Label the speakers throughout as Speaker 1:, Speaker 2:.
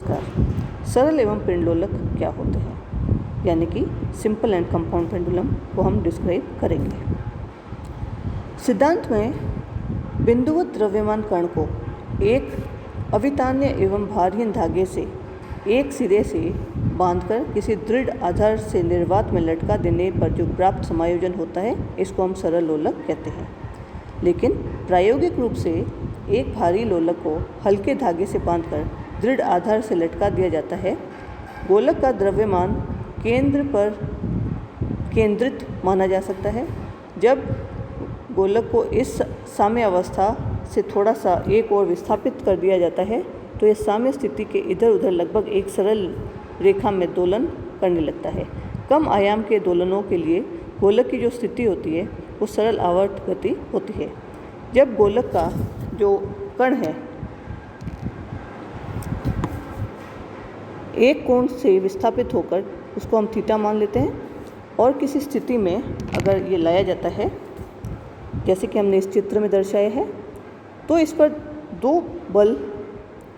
Speaker 1: नमस्कार। सरल एवं पिंडलोलक क्या होते हैं, यानी कि सिंपल एंड कंपाउंड पेंडुलम को हम डिस्क्राइब करेंगे। सिद्धांत में बिंदुवत द्रव्यमान कण को एक अवितान्य एवं भारहीन धागे से एक सिरे से बांधकर किसी दृढ़ आधार से निर्वात में लटका देने पर जो प्राप्त समायोजन होता है, इसको हम सरल लोलक कहते हैं। लेकिन प्रायोगिक रूप से एक भारी लोलक को हल्के धागे से बांधकर दृढ़ आधार से लटका दिया जाता है। गोलक का द्रव्यमान केंद्र पर केंद्रित माना जा सकता है। जब गोलक को इस साम्य अवस्था से थोड़ा सा एक और विस्थापित कर दिया जाता है तो यह साम्य स्थिति के इधर उधर लगभग एक सरल रेखा में दोलन करने लगता है। कम आयाम के दोलनों के लिए गोलक की जो स्थिति होती है वो सरल आवर्त गति होती है। जब गोलक का जो कण है एक कोण से विस्थापित होकर उसको हम थीटा मान लेते हैं, और किसी स्थिति में अगर ये लाया जाता है जैसे कि हमने इस चित्र में दर्शाया है, तो इस पर दो बल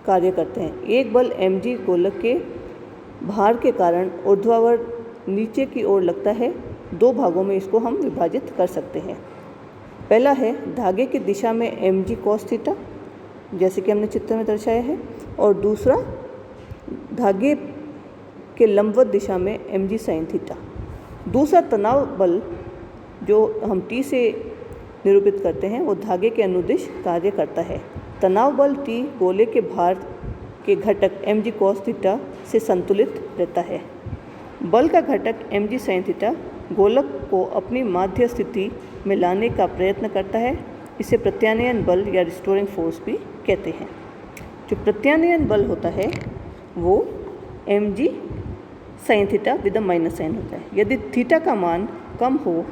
Speaker 1: कार्य करते हैं। एक बल mg गोलक के भार के कारण ऊर्ध्वाधर नीचे की ओर लगता है। दो भागों में इसको हम विभाजित कर सकते हैं। पहला है धागे की दिशा में mg cos थीटा, जैसे कि हमने चित्र में दर्शाया है, और दूसरा धागे के लंबवत दिशा में mg sin थीटा। दूसरा तनाव बल जो हम T से निरूपित करते हैं वो धागे के अनुदिश कार्य करता है। तनाव बल T गोले के भार के घटक mg cos थीटा से संतुलित रहता है। बल का घटक mg sin थीटा गोलक को अपनी माध्य स्थिति में लाने का प्रयत्न करता है। इसे प्रत्यानयन बल या रिस्टोरिंग फोर्स भी कहते हैं। जो प्रत्यानयन बल होता है वो mg sin theta with a minus sine होता है। यदि थीटा का मान कम हो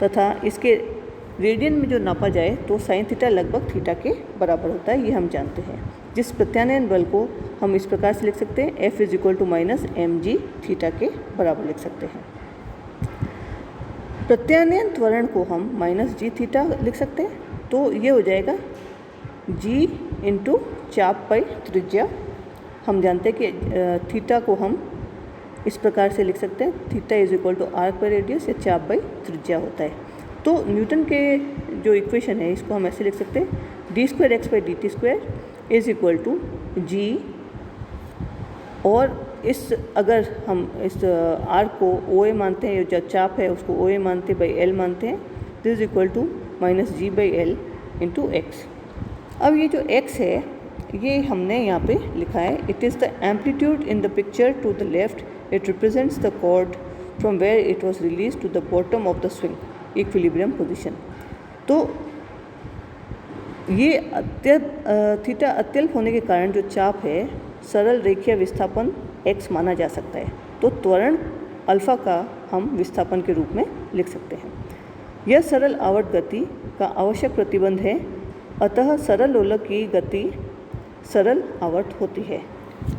Speaker 1: तथा इसके रेडियन में जो नापा जाए तो साइन थीटा लगभग थीटा के बराबर होता है, ये हम जानते हैं। जिस प्रत्यानयन बल को हम इस प्रकार से लिख सकते हैं, F = माइनस mg थीटा के बराबर लिख सकते हैं। प्रत्यानयन त्वरण को हम माइनस g थीटा लिख सकते हैं, तो ये हो जाएगा g × चाप पाई त्रिज्या। हम जानते हैं कि थीटा को हम इस प्रकार से लिख सकते हैं, थीटा = आर्क बाई रेडियस या चाप बाई त्रिज्या होता है। तो न्यूटन के जो इक्वेशन है इसको हम ऐसे लिख सकते हैं, d²x/dt² = g, और इस अगर हम इस आर्क को OA मानते हैं, जो चाप है उसको OA मानते हैं, बाई L मानते हैं, दिस = -g/L × x। अब ये जो x है ये हमने यहाँ पे लिखा है, it is the amplitude in the picture to the left, it represents the cord from where it was release to the bottom of the swing equilibrium position. तो ये थीटा अत्यल्प होने के कारण जो चाप है सरल रेखीय विस्थापन x माना जा सकता है। तो त्वरण अल्फा का हम विस्थापन के रूप में लिख सकते हैं। यह सरल आवर्त गति का आवश्यक प्रतिबंध है, अतः सरल लोलक की गति सरल आवर्त होती है।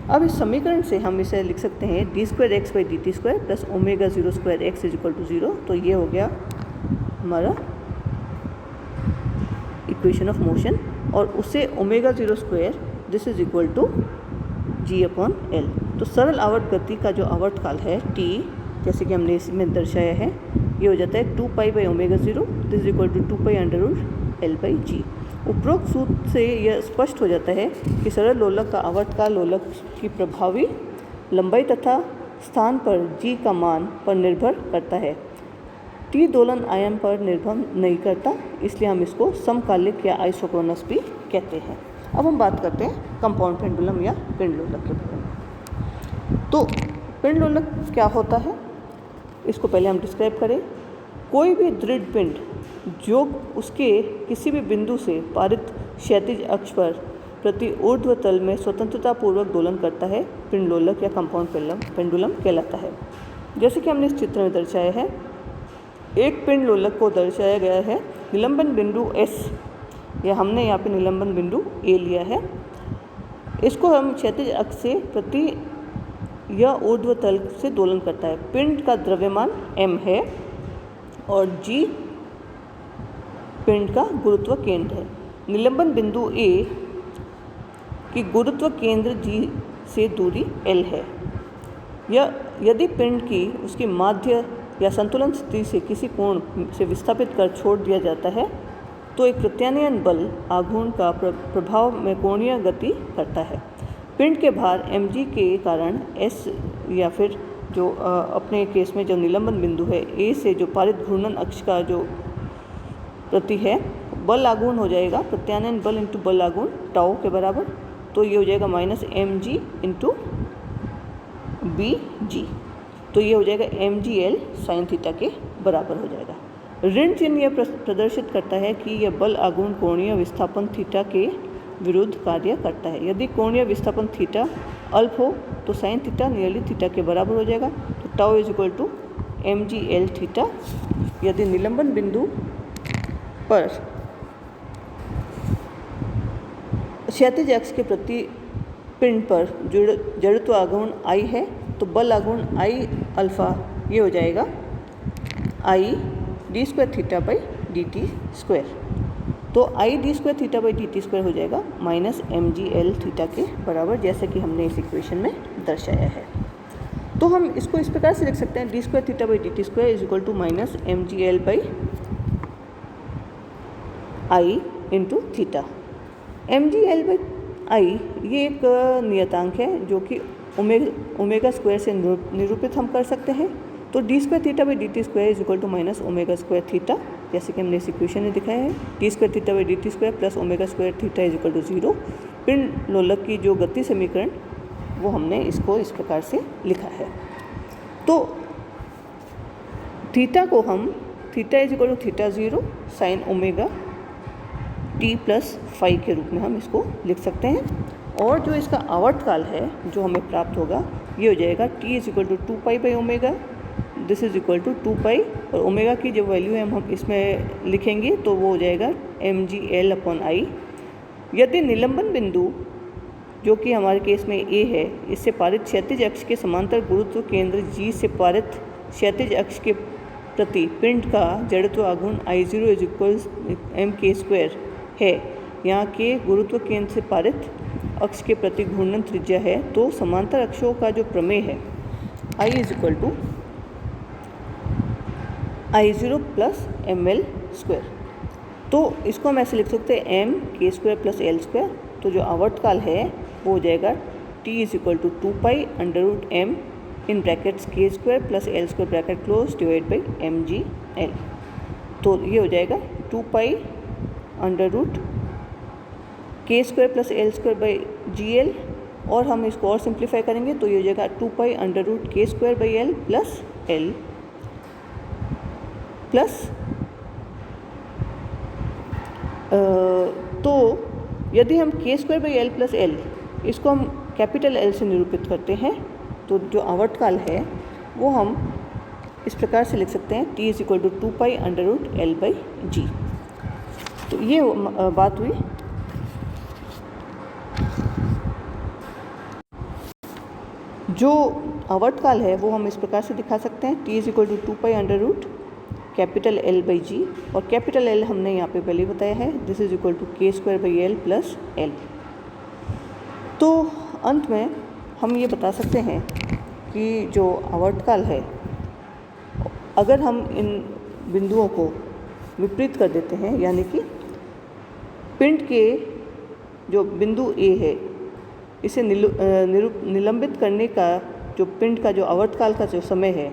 Speaker 1: अब इस समीकरण से हम इसे लिख सकते हैं d²x/dt² + ω02x = 0। तो ये हो गया हमारा इक्वेशन ऑफ मोशन, और उससे ω02 this is equal to g/L। तो सरल आवर्त गति का जो आवर्त काल है t, जैसे कि हमने इसमें दर्शाया है, ये हो जाता है 2π/ω0, this is equal to 2π/L/g। उपरोक्त सूत्र से यह स्पष्ट हो जाता है कि सरल लोलक का आवर्त काल लोलक की प्रभावी लंबाई तथा स्थान पर g का मान पर निर्भर करता है। t दोलन आयाम पर निर्भर नहीं करता, इसलिए हम इसको समकालिक या आइसोक्रोनस भी कहते हैं। अब हम बात करते हैं कंपाउंड पेंडुलम या पिंडलोलक के बारे में। तो पिंडलोलक क्या होता है इसको पहले हम डिस्क्राइब करें। कोई भी दृढ़ पिंड जो उसके किसी भी बिंदु से पारित क्षैतिज अक्ष पर प्रति ऊर्ध्व तल में स्वतंत्रतापूर्वक दोलन करता है, पिंडलोलक या कंपाउंड पेंडुलम कहलाता है। जैसे कि हमने इस चित्र में दर्शाया है, एक पिंडलोलक को दर्शाया गया है निलंबन बिंदु S, या हमने यहाँ पे निलंबन बिंदु A लिया है। इसको हम क्षैतिज अक्ष से प्रति या ऊर्ध्व तल से दोलन करता है। पिंड का द्रव्यमान m है और g पिंड का गुरुत्व केंद्र है। निलंबन बिंदु A की गुरुत्व केंद्र g से दूरी L है। यदि पिंड की उसकी माध्य या संतुलन स्थिति से किसी कोण से विस्थापित कर छोड़ दिया जाता है तो एक प्रत्यानयन बल आघूर्ण का प्रभाव में कोणीय गति करता है। पिंड के भार mg के कारण S या फिर जो अपने केस में जो निलंबन बिंदु है A से जो पारित घूर्णन अक्ष का जो प्रति है बल आघूर्ण हो जाएगा प्रत्यानयन बल इंटू बल आघूर्ण टाउ के बराबर। तो ये हो जाएगा -mg इंटू bg। तो ये हो जाएगा mgl साइन थीटा के बराबर हो जाएगा। ऋण चिन्ह यह प्रदर्शित करता है कि यह बल आघूर्ण कोणीय विस्थापन थीटा के विरुद्ध कार्य करता है। यदि कोणीय विस्थापन थीटा अल्प हो तो साइन थीटा नियरली थीटा के बराबर हो जाएगा। तो tau is equal to mgl theta. यदि निलंबन बिंदु पर क्षैतिज अक्ष के प्रति पिंड पर जड़त्व आघूर्ण I है तो बल आघूर्ण I अल्फा ये हो जाएगा I d square theta by dt square. तो I d square theta by dt square हो जाएगा -mgl थीटा के बराबर, जैसे कि हमने इस इक्वेशन में दर्शाया है। तो हम इसको इस प्रकार से लिख सकते हैं d square theta by dt square is equal to -mgl by I into theta. mgl by I ये एक नियतांक है जो कि ओमेगा स्क्वायर से निरूपित हम कर सकते हैं। तो d square theta by dt square is equal to minus omega square theta, जैसे कि हमने इस इक्वेशन में दिखाया है। d square theta by dt square plus omega square theta is equal to 0। पिंड लोलक की जो गति समीकरण वो हमने इसको इस प्रकार से लिखा है। तो थीटा को हम theta is equal to theta 0 sine omega t plus phi के रूप में हम इसको लिख सकते हैं। और जो इसका आवर्तकाल है जो हमें प्राप्त होगा ये हो जाएगा t is equal to 2 by omega, this is equal to 2 और ओमेगा की जो वैल्यू है हम इसमें लिखेंगे तो वो हो जाएगा mgl अपॉन I। यदि निलंबन बिंदु जो कि हमारे केस में A है इससे पारित क्षैतिज अक्ष के समांतर गुरुत्व केंद्र G से पारित क्षैतिज अक्ष के प्रति पिंड का जड़त्व आघूर्ण I0 is equal mk square है, यहाँ के गुरुत्व केंद्र से पारित अक्ष के प्रति घूर्णन त्रिज्या है, तो समांतर अक्षों का जो प्रमेय है I is equal to I0 plus ml square. तो इसको हम ऐसे लिख सकते हैं m k square plus l square. तो जो आवर्तकाल है वो हो जाएगा t is equal to 2 pi under root m in brackets k square plus l square bracket close divide by mgl। तो ये हो जाएगा 2 pi under root k square plus l square by gl, और हम इसको और सिंप्लीफाई करेंगे तो ये हो जाएगा 2 pi under root k square by l plus l plus तो यदि हम k square by l plus l इसको हम कैपिटल L से निरूपित करते हैं तो जो आवर्तकाल है वो हम इस प्रकार से लिख सकते हैं t is equal to 2 pi under root l by g. तो ये बात हुई। जो आवर्तकाल है वो हम इस प्रकार से दिखा सकते हैं t is equal to 2 pi under root capital L by g, और कैपिटल L हमने यहाँ पे पहले बताया है this is equal to k square by l plus l। तो अंत में हम ये बता सकते हैं कि जो आवर्तकाल है अगर हम इन बिंदुओं को विपरीत कर देते हैं, यानी कि पिंड के जो बिंदु A है इसे निलंबित करने का जो पिंड का जो आवर्तकाल का जो समय है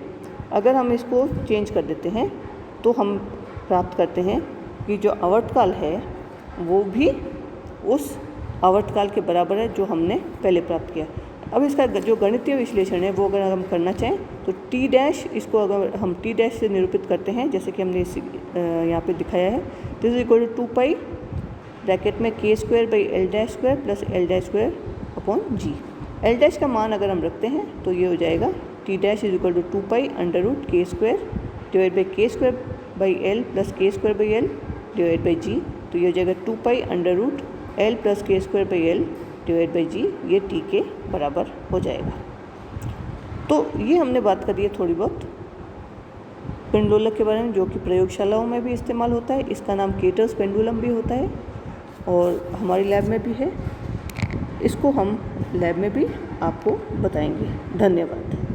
Speaker 1: अगर हम इसको चेंज कर देते हैं तो हम प्राप्त करते हैं कि जो आवर्तकाल है वो भी उस आवर्तकाल के बराबर है जो हमने पहले प्राप्त किया। अब इसका जो गणितीय विश्लेषण है वो अगर हम करना चाहें तो t डैश, इसको अगर हम t डैश से निरूपित करते हैं जैसे कि हमने इस यहाँ पे दिखाया है, this is equal to 2 pi bracket में k square by l dash square plus l dash square upon g. l dash का मान अगर हम रखते हैं तो ये हो जाएगा t dash is equal to 2 pi under root k square divide by k square by l plus k square by l divide by g. तो ये हो जाएगा 2 pi under root l plus k square by l divide by g, ये t के बराबर हो जाएगा। तो ये हमने बात करी है थोड़ी बहुत पेंडुलम के बारे में जो कि प्रयोगशालाओं में भी इस्तेमाल होता है। इसका नाम केटर्स पेंडुलम भी होता है और हमारी लैब में भी है। इसको हम लैब में भी आपको बताएंगे। धन्यवाद।